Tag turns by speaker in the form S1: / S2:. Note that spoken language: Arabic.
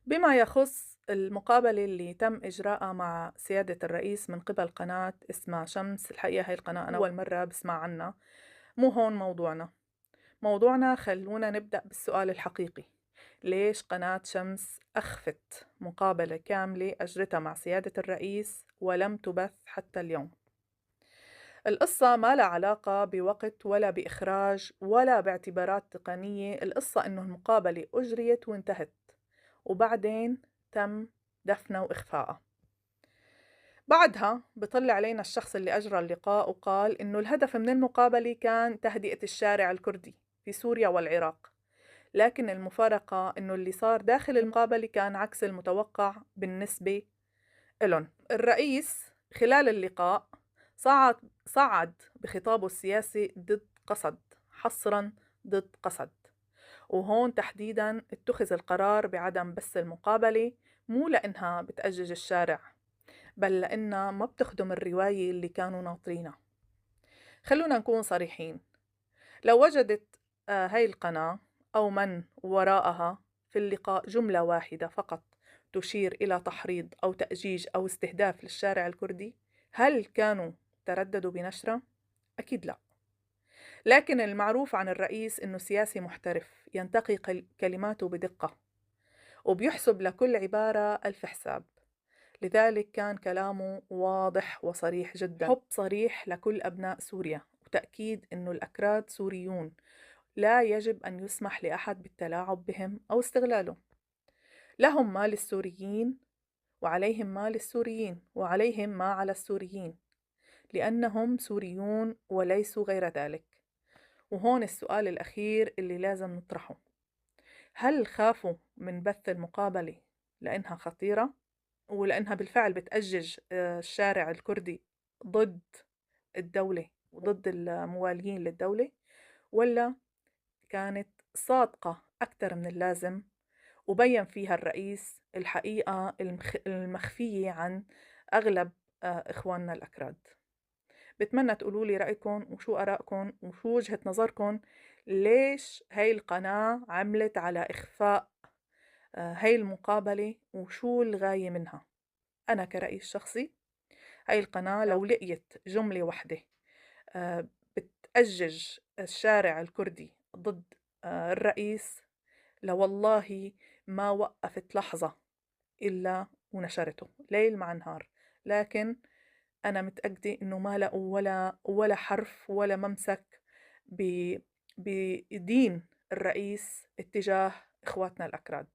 S1: بما يخص المقابلة اللي تم إجراءها مع سيادة الرئيس من قبل قناة اسمها شمس. الحقيقة هاي القناة أنا أول مرة بسمع عنها. مو هون موضوعنا خلونا نبدأ بالسؤال الحقيقي. ليش قناة شمس أخفت مقابلة كاملة أجرتها مع سيادة الرئيس ولم تبث حتى اليوم؟ القصة ما لها علاقة بوقت ولا بإخراج ولا باعتبارات تقنية. القصة إنه المقابلة أجريت وانتهت، وبعدين تم دفنها وإخفائها. بعدها بطلع علينا الشخص اللي أجرى اللقاء وقال إنه الهدف من المقابلة كان تهدئة الشارع الكردي في سوريا والعراق، لكن المفارقة إنه اللي صار داخل المقابلة كان عكس المتوقع بالنسبة إلن. الرئيس خلال اللقاء صعد صعد بخطابه السياسي ضد قسد، حصرا ضد قسد. وهون تحديدا اتخذ القرار بعدم بث المقابلة، مو لأنها بتأجج الشارع، بل لأنها ما بتخدم الرواية اللي كانوا ناطرينها. خلونا نكون صريحين، لو وجدت هاي القناة أو من وراءها في اللقاء جملة واحدة فقط تشير إلى تحريض أو تأجيج أو استهداف للشارع الكردي، هل كانوا ترددوا بنشرة؟ أكيد لا. لكن المعروف عن الرئيس إنه سياسي محترف، ينتقي كلماته بدقة وبيحسب لكل عبارة ألف حساب. لذلك كان كلامه واضح وصريح جدا، حب صريح لكل أبناء سوريا وتأكيد إنه الأكراد سوريون، لا يجب أن يسمح لأحد بالتلاعب بهم أو استغلالهم. لهم ما للسوريين وعليهم ما للسوريين وعليهم ما على السوريين، لأنهم سوريون وليسوا غير ذلك. وهون السؤال الأخير اللي لازم نطرحه: هل خافوا من بث المقابلة لأنها خطيرة ولأنها بالفعل بتأجج الشارع الكردي ضد الدولة وضد الموالين للدولة، ولا كانت صادقة أكثر من اللازم وبين فيها الرئيس الحقيقة المخفية عن أغلب إخواننا الأكراد؟ بتمنى تقولوا لي رأيكم وشو آرائكم وشو وجهة نظركم. ليش هاي القناة عملت على إخفاء هاي المقابلة وشو الغاية منها؟ أنا كرأيي الشخصي، هاي القناة لو لقيت جملة واحدة بتأجج الشارع الكردي ضد الرئيس، لوالله ما وقفت لحظة إلا ونشرته ليل مع نهار. لكن أنا متأكدة إنه ما لقوا ولا حرف ولا ممسك بدين الرئيس اتجاه إخواتنا الأكراد.